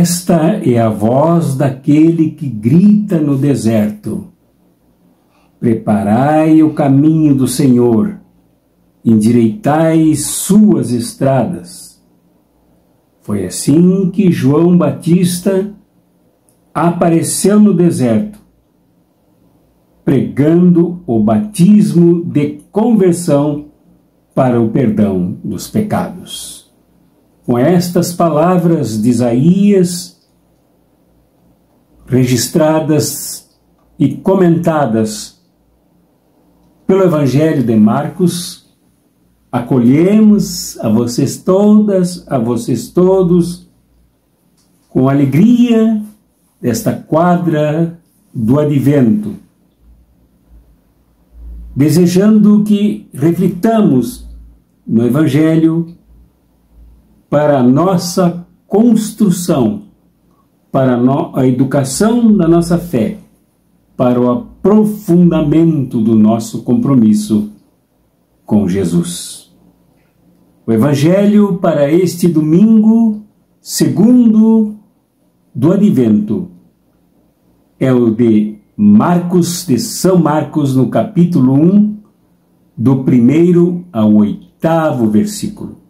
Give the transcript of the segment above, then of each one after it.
Esta é a voz daquele que grita no deserto: preparai o caminho do Senhor, endireitai suas estradas. Foi assim que João Batista apareceu no deserto, pregando o batismo de conversão para o perdão dos pecados. Com estas palavras de Isaías, registradas e comentadas pelo Evangelho de Marcos, acolhemos a vocês todas, a vocês todos, com alegria desta quadra do Advento, desejando que reflitamos no Evangelho para a nossa construção, para a educação da nossa fé, para o aprofundamento do nosso compromisso com Jesus. O Evangelho para este domingo, segundo do Advento, é o de Marcos, de São Marcos, no capítulo 1, do 1º ao 8º versículo.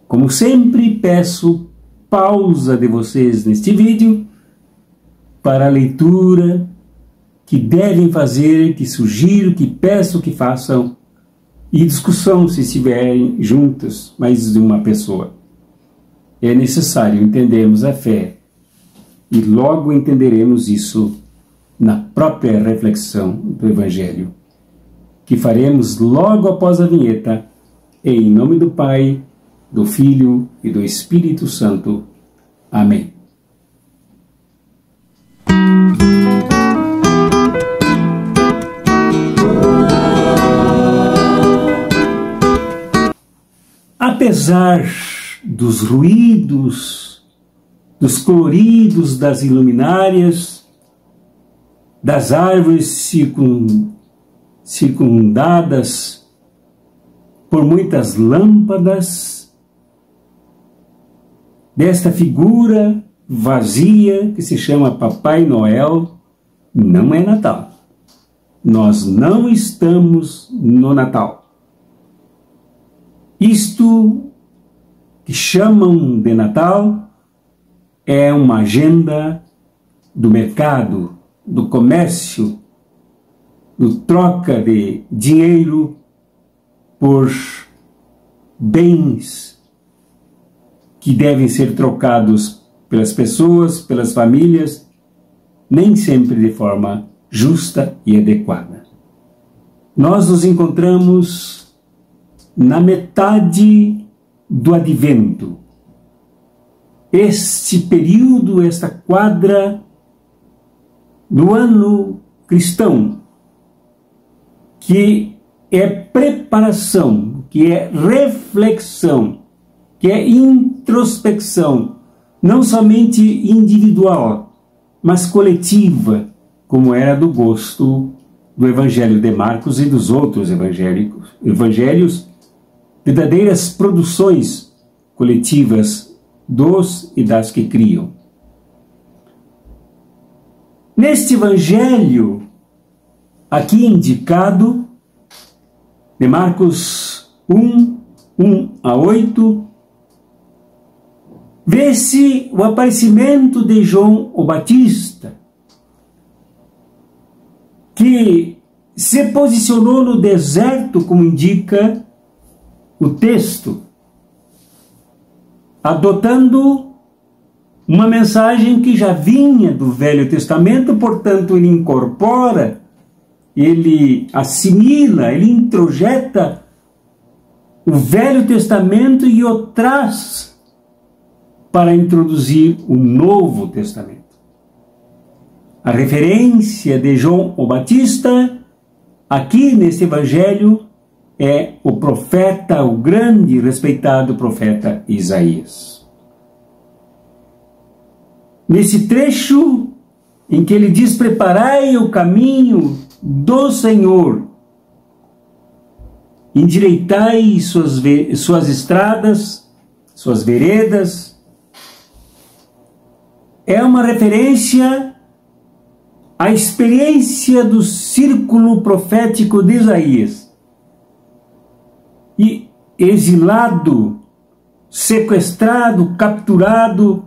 Como sempre, peço pausa de vocês neste vídeo para a leitura que devem fazer, que sugiro, que peço que façam, e discussão se estiverem juntas, mais de uma pessoa. É necessário entendermos a fé e logo entenderemos isso na própria reflexão do Evangelho, que faremos logo após a vinheta, em nome do Pai, do Filho e do Espírito Santo. Amém. Apesar dos ruídos, dos coloridos das iluminárias, das árvores circundadas por muitas lâmpadas, desta figura vazia que se chama Papai Noel, não é Natal. Nós não estamos no Natal. Isto que chamam de Natal é uma agenda do mercado, do comércio, do troca de dinheiro por bens que devem ser trocados pelas pessoas, pelas famílias, nem sempre de forma justa e adequada. Nós nos encontramos na metade do Advento. Este período, esta quadra do ano cristão, que é preparação, que é reflexão, que é introspecção, não somente individual, mas coletiva, como era do gosto do Evangelho de Marcos e dos outros evangelhos, verdadeiras produções coletivas dos e das que criam. Neste Evangelho, aqui indicado, de Marcos 1, 1 a 8, vê-se o aparecimento de João o Batista, que se posicionou no deserto, como indica o texto, adotando uma mensagem que já vinha do Velho Testamento, portanto ele incorpora, ele assimila, ele introjeta o Velho Testamento e o traz para introduzir o Novo Testamento. A referência de João o Batista, aqui neste Evangelho, é o profeta, o grande e respeitado profeta Isaías. Nesse trecho em que ele diz: preparai o caminho do Senhor, endireitai suas estradas, suas veredas, é uma referência à experiência do círculo profético de Isaías. E exilado, sequestrado, capturado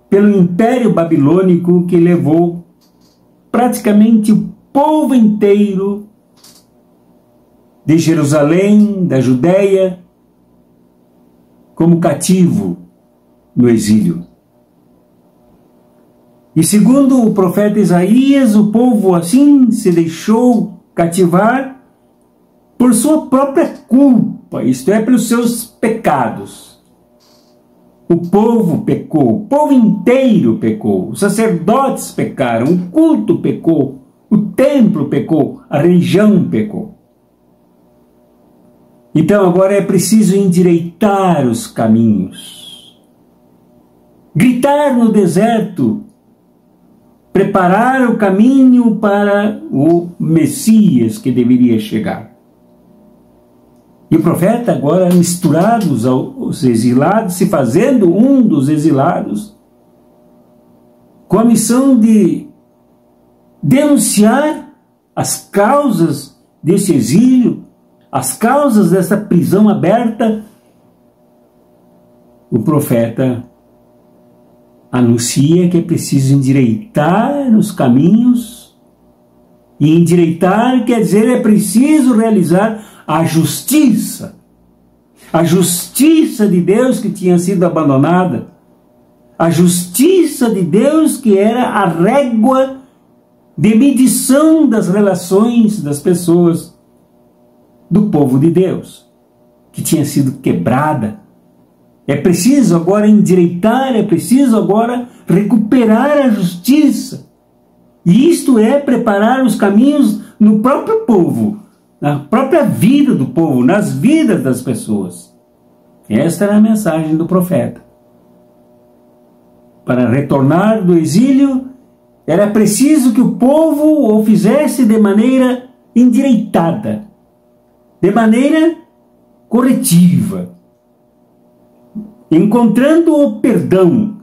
pelo Império Babilônico, que levou praticamente o povo inteiro de Jerusalém, da Judéia, como cativo no exílio. E segundo o profeta Isaías, o povo assim se deixou cativar por sua própria culpa, isto é, pelos seus pecados. O povo pecou, o povo inteiro pecou, os sacerdotes pecaram, o culto pecou, o templo pecou, a religião pecou. Então agora é preciso endireitar os caminhos, gritar no deserto, preparar o caminho para o Messias que deveria chegar. E o profeta agora, misturados aos exilados, se fazendo um dos exilados, com a missão de denunciar as causas desse exílio, as causas dessa prisão aberta, o profeta anuncia que é preciso endireitar os caminhos, e endireitar quer dizer é preciso realizar a justiça de Deus que tinha sido abandonada, a justiça de Deus que era a régua de medição das relações das pessoas, do povo de Deus, que tinha sido quebrada. É preciso agora endireitar, é preciso agora recuperar a justiça. E isto é preparar os caminhos no próprio povo, na própria vida do povo, nas vidas das pessoas. Esta era a mensagem do profeta. Para retornar do exílio, era preciso que o povo o fizesse de maneira endireitada, de maneira corretiva, encontrando o perdão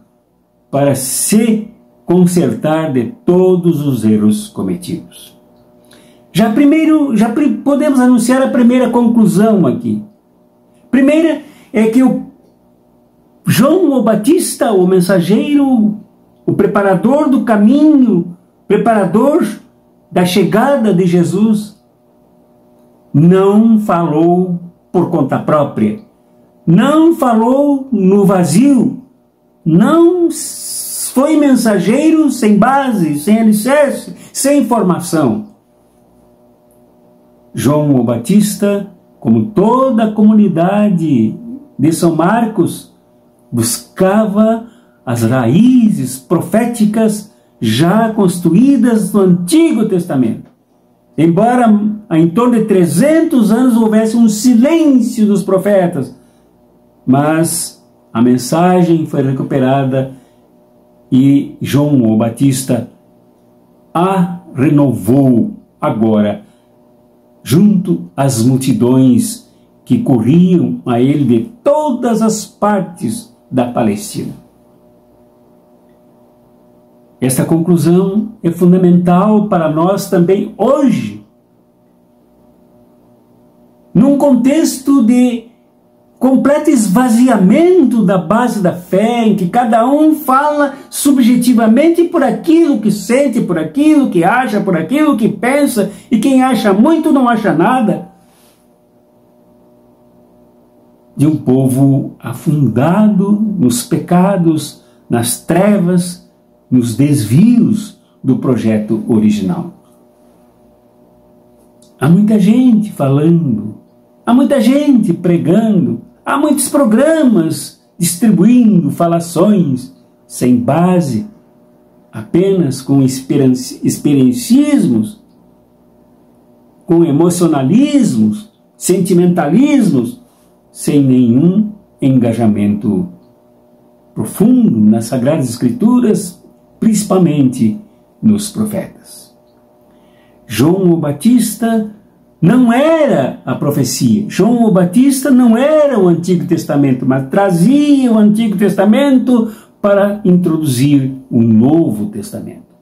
para se consertar de todos os erros cometidos. Já podemos anunciar a primeira conclusão aqui. Primeira é que o João o Batista, o mensageiro, o preparador do caminho, preparador da chegada de Jesus, não falou por conta própria, não falou no vazio, não foi mensageiro sem base, sem alicerce, sem informação. João o Batista, como toda a comunidade de São Marcos, buscava as raízes proféticas já construídas no Antigo Testamento. Embora em torno de 300 anos houvesse um silêncio dos profetas, mas a mensagem foi recuperada e João o Batista a renovou agora, junto às multidões que corriam a ele de todas as partes da Palestina. Esta conclusão é fundamental para nós também hoje, num contexto de completo esvaziamento da base da fé, em que cada um fala subjetivamente por aquilo que sente, por aquilo que acha, por aquilo que pensa, e quem acha muito não acha nada. De um povo afundado nos pecados, nas trevas, nos desvios do projeto original. Há muita gente falando, há muita gente pregando, há muitos programas distribuindo falações sem base, apenas com experiencismos, com emocionalismos, sentimentalismos, sem nenhum engajamento profundo nas Sagradas Escrituras, principalmente nos profetas. João o Batista não era a profecia. João o Batista não era o Antigo Testamento, mas trazia o Antigo Testamento para introduzir o Novo Testamento.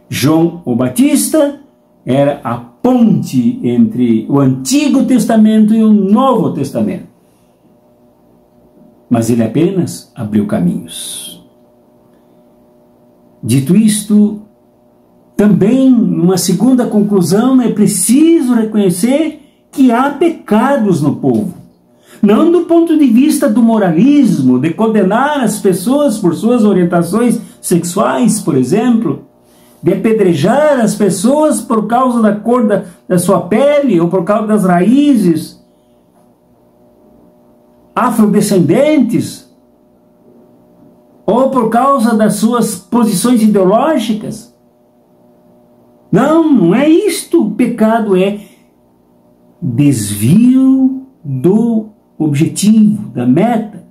João o Batista era a ponte entre o Antigo Testamento e o Novo Testamento. Mas ele apenas abriu caminhos. Dito isto, também, numa segunda conclusão, é preciso reconhecer que há pecados no povo. Não do ponto de vista do moralismo, de condenar as pessoas por suas orientações sexuais, por exemplo, de apedrejar as pessoas por causa da cor da sua pele ou por causa das raízes afrodescendentes, ou por causa das suas posições ideológicas. Não é isto. O pecado é desvio do objetivo, da meta.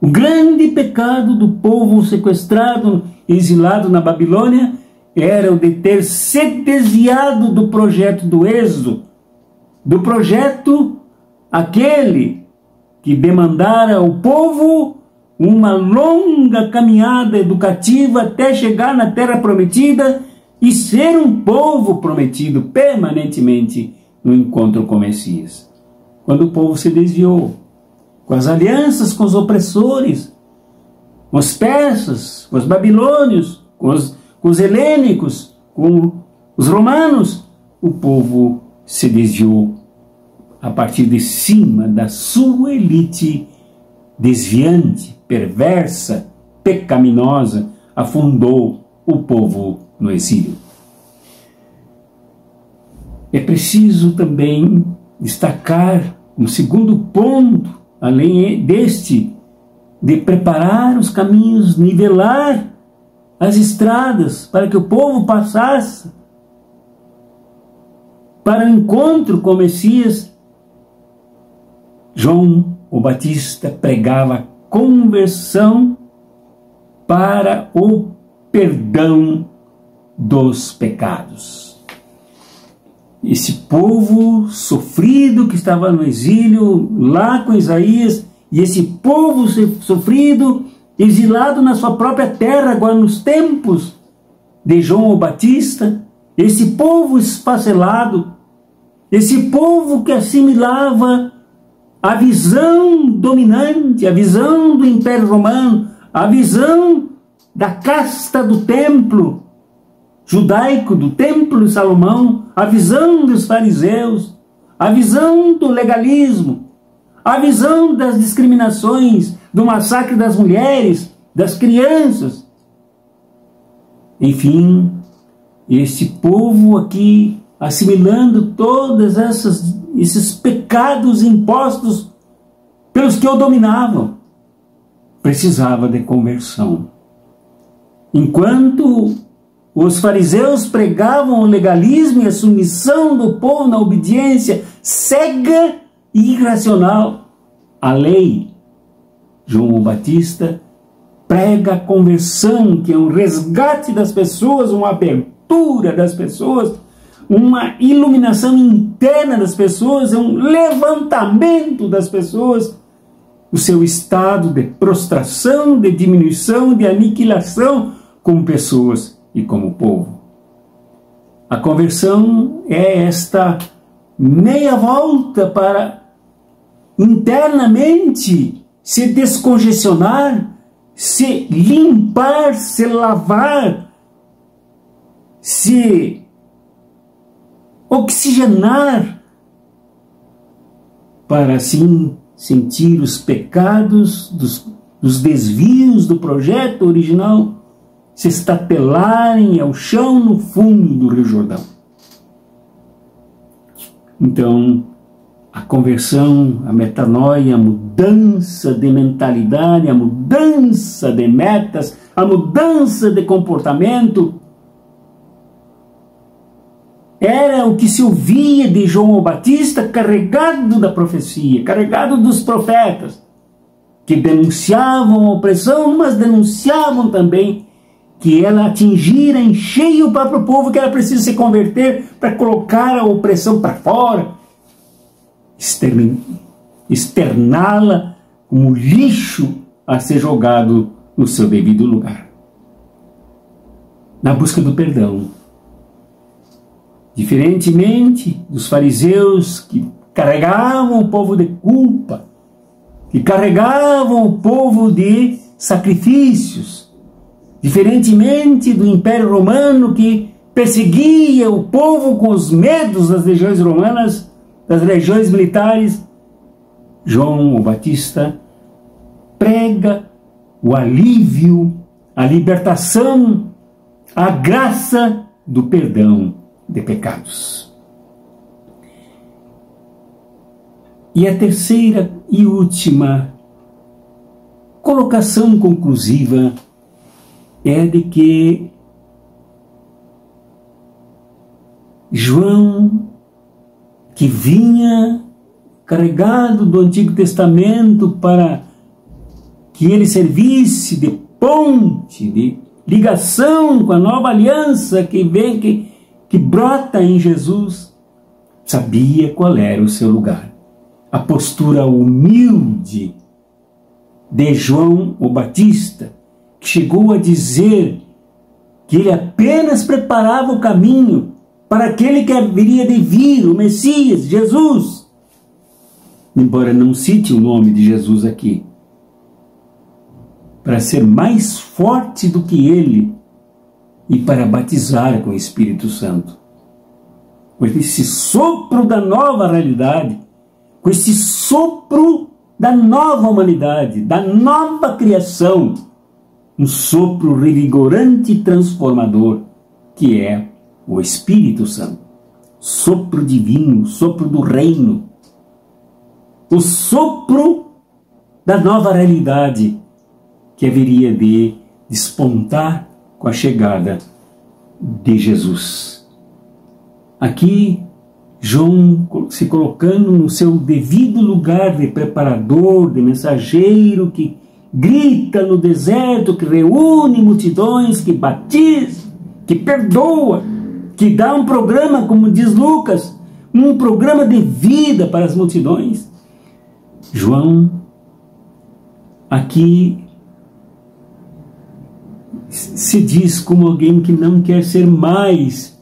O grande pecado do povo sequestrado, exilado na Babilônia, era o de ter se desviado do projeto do êxodo, do projeto aquele que demandara ao povo uma longa caminhada educativa até chegar na terra prometida e ser um povo prometido permanentemente no encontro com o Messias. Quando o povo se desviou, com as alianças com os opressores, com os persas, com os babilônios, com os helênicos, com os romanos, o povo se desviou a partir de cima da sua elite desviante, perversa, pecaminosa, afundou o povo no exílio. É preciso também destacar um segundo ponto, além deste, de preparar os caminhos, nivelar as estradas para que o povo passasse para o encontro com o Messias. João o Batista pregava conversão para o perdão dos pecados. Esse povo sofrido que estava no exílio, lá com Isaías, e esse povo sofrido, exilado na sua própria terra, agora nos tempos de João o Batista, esse povo esfacelado, esse povo que assimilava a visão dominante, a visão do Império Romano, a visão da casta do templo judaico, do templo de Salomão, a visão dos fariseus, a visão do legalismo, a visão das discriminações, do massacre das mulheres, das crianças. Enfim, esse povo aqui, assimilando todos esses pecados impostos pelos que o dominavam, precisava de conversão. Enquanto os fariseus pregavam o legalismo e a submissão do povo na obediência cega e irracional à lei, João o Batista prega a conversão, que é um resgate das pessoas, uma abertura das pessoas, uma iluminação interna das pessoas, é um levantamento das pessoas do seu estado de prostração, de diminuição, de aniquilação como pessoas e como povo. A conversão é esta meia volta para internamente se descongestionar, se limpar, se lavar, se oxigenar, para assim sentir os pecados dos desvios do projeto original se estatelarem ao chão no fundo do Rio Jordão. Então, a conversão, a metanoia, a mudança de mentalidade, a mudança de metas, a mudança de comportamento, era o que se ouvia de João o Batista, carregado da profecia, carregado dos profetas, que denunciavam a opressão, mas denunciavam também que ela atingira em cheio o próprio povo, que era preciso se converter para colocar a opressão para fora, externá-la como lixo a ser jogado no seu devido lugar, na busca do perdão. Diferentemente dos fariseus que carregavam o povo de culpa, que carregavam o povo de sacrifícios, diferentemente do Império Romano que perseguia o povo com os medos das legiões romanas, das legiões militares, João o Batista prega o alívio, a libertação, a graça do perdão de pecados. E a terceira e última colocação conclusiva é de que João, que vinha carregado do Antigo Testamento para que ele servisse de ponte, de ligação com a nova aliança que vem, que brota em Jesus, sabia qual era o seu lugar. A postura humilde de João o Batista, que chegou a dizer que ele apenas preparava o caminho para aquele que haveria de vir, o Messias, Jesus. Embora não cite o nome de Jesus aqui, para ser mais forte do que ele e para batizar com o Espírito Santo. Com esse sopro da nova realidade, com esse sopro da nova humanidade, da nova criação, um sopro revigorante e transformador, que é o Espírito Santo. Sopro divino, sopro do reino, o sopro da nova realidade que haveria de despontar com a chegada de Jesus. Aqui, João se colocando no seu devido lugar de preparador, de mensageiro que grita no deserto, que reúne multidões, que batiza, que perdoa, que dá um programa, como diz Lucas, um programa de vida para as multidões. João, aqui, se diz como alguém que não quer ser mais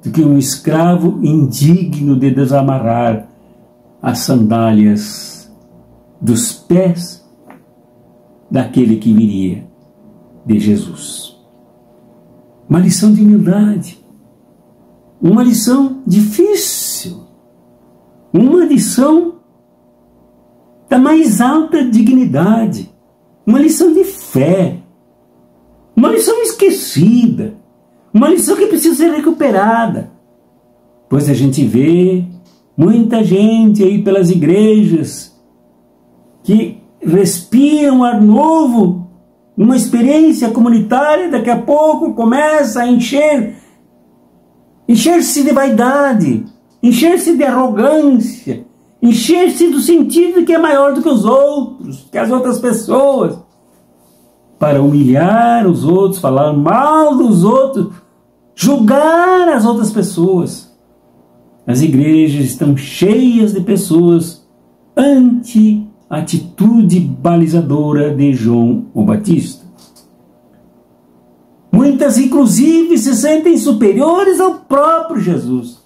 do que um escravo indigno de desamarrar as sandálias dos pés daquele que viria, de Jesus. Uma lição de humildade, uma lição difícil, uma lição da mais alta dignidade, uma lição de fé, uma lição esquecida, uma lição que precisa ser recuperada, pois a gente vê muita gente aí pelas igrejas que respiram ar novo, uma experiência comunitária, daqui a pouco começa a encher-se de vaidade, encher-se de arrogância, encher-se do sentido de que é maior do que os outros, que as outras pessoas, para humilhar os outros, falar mal dos outros, julgar as outras pessoas. As igrejas estão cheias de pessoas anti-atitude balizadora de João o Batista. Muitas, inclusive, se sentem superiores ao próprio Jesus.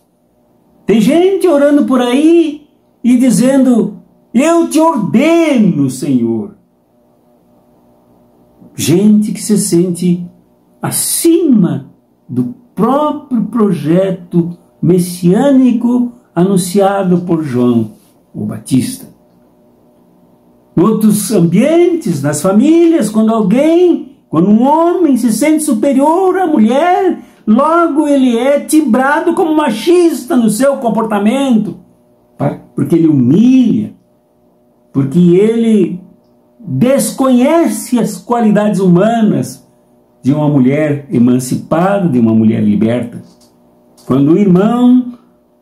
Tem gente orando por aí e dizendo: eu te ordeno, Senhor. Gente que se sente acima do próprio projeto messiânico anunciado por João o Batista. Em outros ambientes, nas famílias, quando um homem se sente superior à mulher, logo ele é timbrado como machista no seu comportamento, porque ele humilha, porque ele desconhece as qualidades humanas de uma mulher emancipada, de uma mulher liberta. Quando o irmão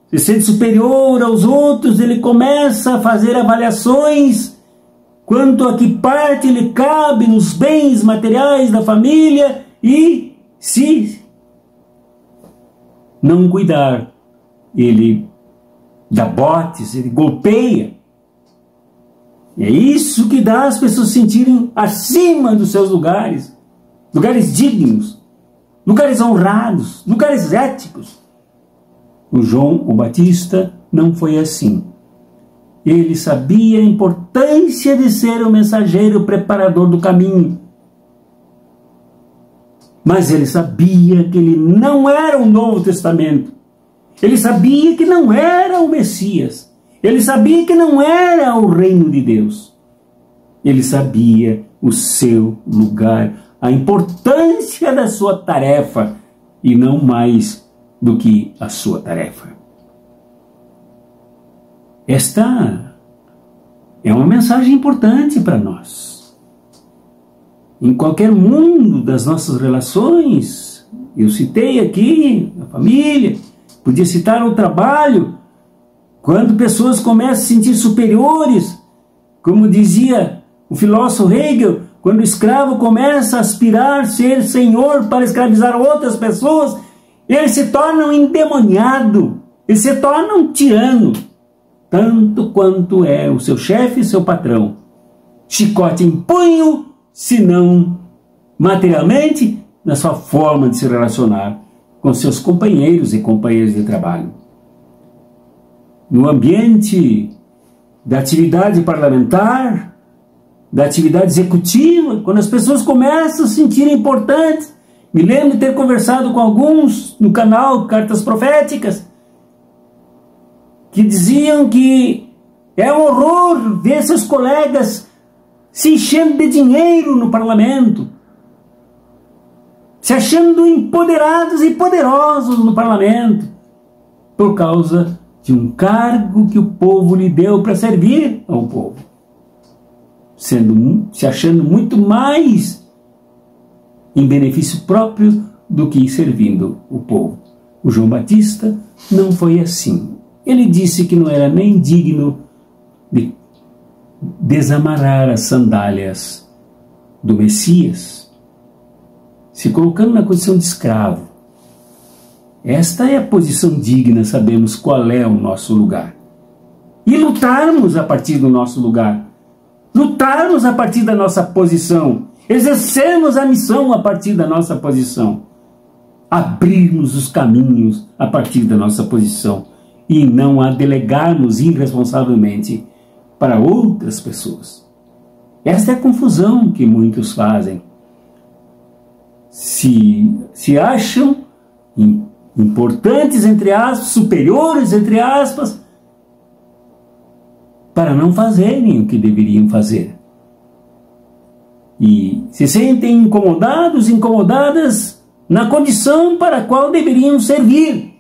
se sente superior aos outros, ele começa a fazer avaliações quanto a que parte lhe cabe nos bens materiais da família e, se não cuidar, ele dá botes, ele golpeia. É isso que dá as pessoas se sentirem acima dos seus lugares, lugares dignos, lugares honrados, lugares éticos. O João o Batista não foi assim. Ele sabia a importância de ser o mensageiro preparador do caminho. Mas ele sabia que ele não era o Novo Testamento. Ele sabia que não era o Messias. Ele sabia que não era o reino de Deus. Ele sabia o seu lugar, a importância da sua tarefa e não mais do que a sua tarefa. Esta é uma mensagem importante para nós. Em qualquer mundo das nossas relações, eu citei aqui a família, podia citar o trabalho, quando pessoas começam a se sentir superiores, como dizia o filósofo Hegel, quando o escravo começa a aspirar ser senhor para escravizar outras pessoas, ele se torna um endemoniado, ele se torna um tirano, tanto quanto é o seu chefe e seu patrão. Chicote em punho, se não materialmente, na sua forma de se relacionar com seus companheiros e companheiras de trabalho. No ambiente da atividade parlamentar, da atividade executiva, quando as pessoas começam a se sentirem importantes. Me lembro de ter conversado com alguns no canal Cartas Proféticas, que diziam que é um horror ver seus colegas se enchendo de dinheiro no parlamento, se achando empoderados e poderosos no parlamento, por causa de um cargo que o povo lhe deu para servir ao povo, se achando muito mais em benefício próprio do que servindo o povo. O João Batista não foi assim. Ele disse que não era nem digno de desamarrar as sandálias do Messias, se colocando na condição de escravo. Esta é a posição digna, sabemos qual é o nosso lugar. E lutarmos a partir do nosso lugar, lutarmos a partir da nossa posição, exercermos a missão a partir da nossa posição, abrirmos os caminhos a partir da nossa posição e não a delegarmos irresponsavelmente para outras pessoas. Esta é a confusão que muitos fazem. Se acham importantes, entre aspas, superiores, entre aspas, para não fazerem o que deveriam fazer. E se sentem incomodados, incomodadas na condição para a qual deveriam servir.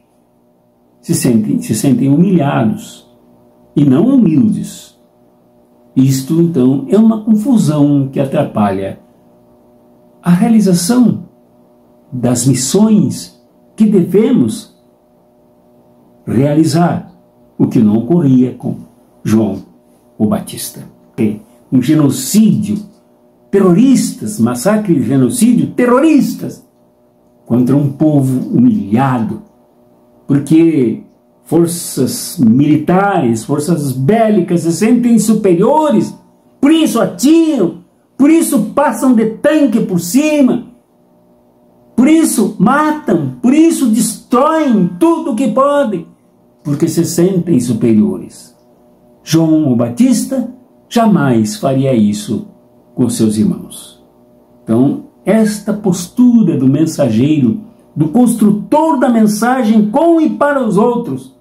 Se sentem humilhados e não humildes. Isto, então, é uma confusão que atrapalha a realização das missões que devemos realizar, o que não ocorria com João o Batista. Um genocídio, terroristas, massacre e genocídio, terroristas, contra um povo humilhado, porque forças militares, forças bélicas se sentem superiores, por isso atiram, por isso passam de tanque por cima, por isso matam, por isso destroem tudo o que podem, porque se sentem superiores. João o Batista jamais faria isso com seus irmãos. Então, esta postura do mensageiro, do construtor da mensagem com e para os outros,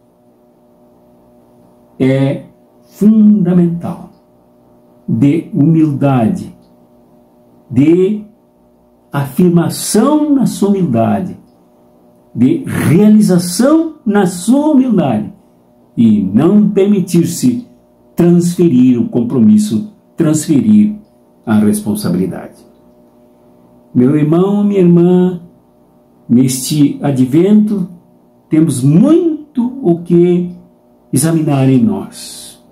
é fundamental, de humildade, de afirmação na sua humildade, de realização na sua humildade, e não permitir-se transferir o compromisso, transferir a responsabilidade. Meu irmão, minha irmã, neste advento temos muito o que examinar em nós.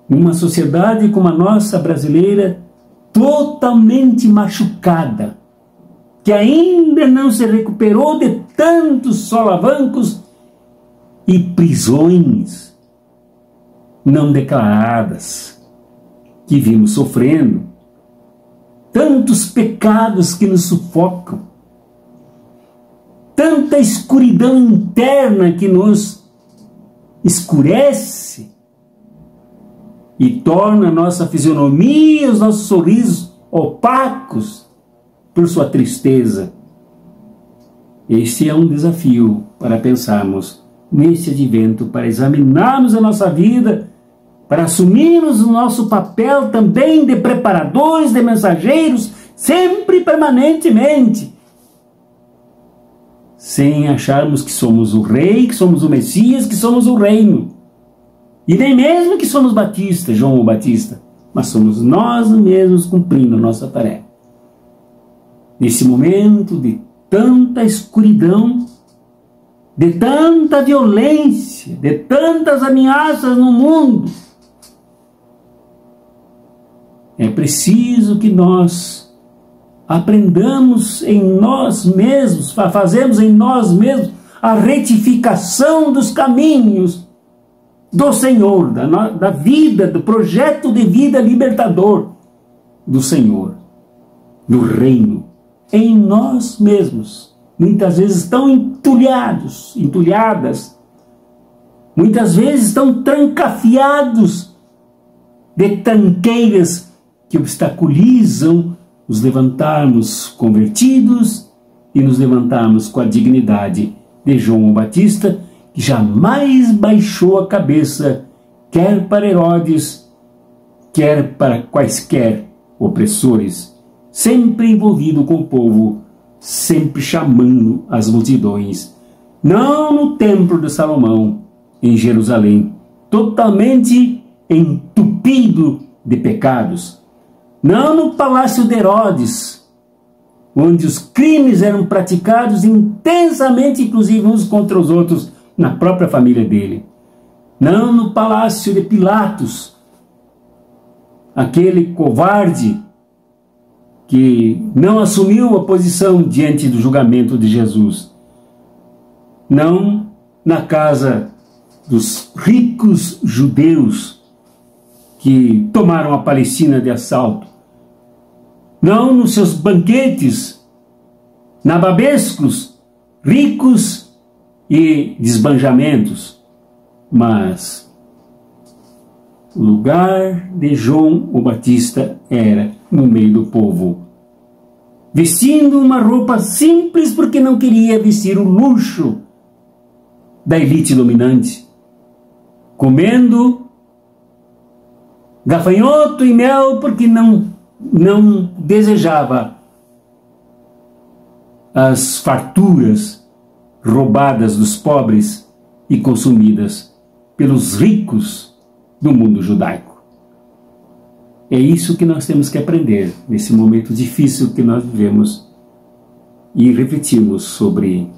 Uma sociedade como a nossa brasileira, totalmente machucada, que ainda não se recuperou de tantos solavancos e prisões não declaradas, que vimos sofrendo, tantos pecados que nos sufocam, tanta escuridão interna que nos escurece e torna a nossa fisionomia, os nossos sorrisos opacos por sua tristeza. Este é um desafio para pensarmos neste advento, para examinarmos a nossa vida, para assumirmos o nosso papel também de preparadores, de mensageiros, sempre e permanentemente, sem acharmos que somos o Rei, que somos o Messias, que somos o Reino. E nem mesmo que somos Batista, João o Batista, mas somos nós mesmos cumprindo a nossa tarefa. Nesse momento de tanta escuridão, de tanta violência, de tantas ameaças no mundo, é preciso que nós aprendamos em nós mesmos, fazemos em nós mesmos a retificação dos caminhos do Senhor, da vida, do projeto de vida libertador do Senhor, do reino, em nós mesmos. Muitas vezes estão entulhadas, muitas vezes estão trancafiados de tranqueiras que obstaculizam nos levantarmos convertidos e nos levantarmos com a dignidade de João Batista, que jamais baixou a cabeça, quer para Herodes, quer para quaisquer opressores, sempre envolvido com o povo, sempre chamando as multidões, não no templo de Salomão, em Jerusalém, totalmente entupido de pecados, não no palácio de Herodes, onde os crimes eram praticados intensamente, inclusive uns contra os outros, na própria família dele, não no palácio de Pilatos, aquele covarde que não assumiu a posição diante do julgamento de Jesus, não na casa dos ricos judeus que tomaram a Palestina de assalto, não nos seus banquetes nababescos, ricos e desbanjamentos, mas o lugar de João o Batista era no meio do povo, vestindo uma roupa simples porque não queria vestir o luxo da elite dominante, comendo gafanhoto e mel porque não desejava as farturas roubadas dos pobres e consumidas pelos ricos do mundo judaico. É isso que nós temos que aprender nesse momento difícil que nós vivemos e refletirmos sobre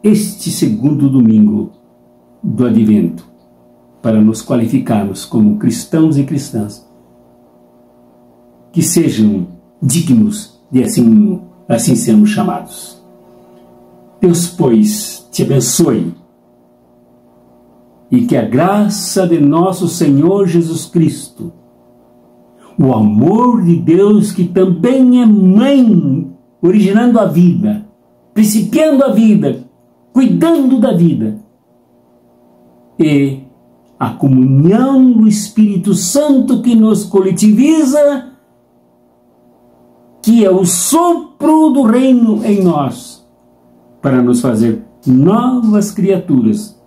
este segundo domingo do Advento, para nos qualificarmos como cristãos e cristãs que sejam dignos de assim sermos chamados. Deus, pois, te abençoe e que a graça de nosso Senhor Jesus Cristo, o amor de Deus, que também é mãe, originando a vida, principiando a vida, cuidando da vida, e a comunhão do Espírito Santo que nos coletiviza, que é o sopro do reino em nós, para nos fazer novas criaturas,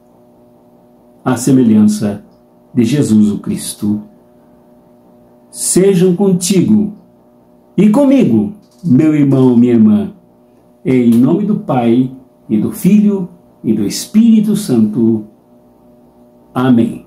à semelhança de Jesus o Cristo. Sejam contigo e comigo, meu irmão, minha irmã, em nome do Pai, e do Filho, e do Espírito Santo. Amém.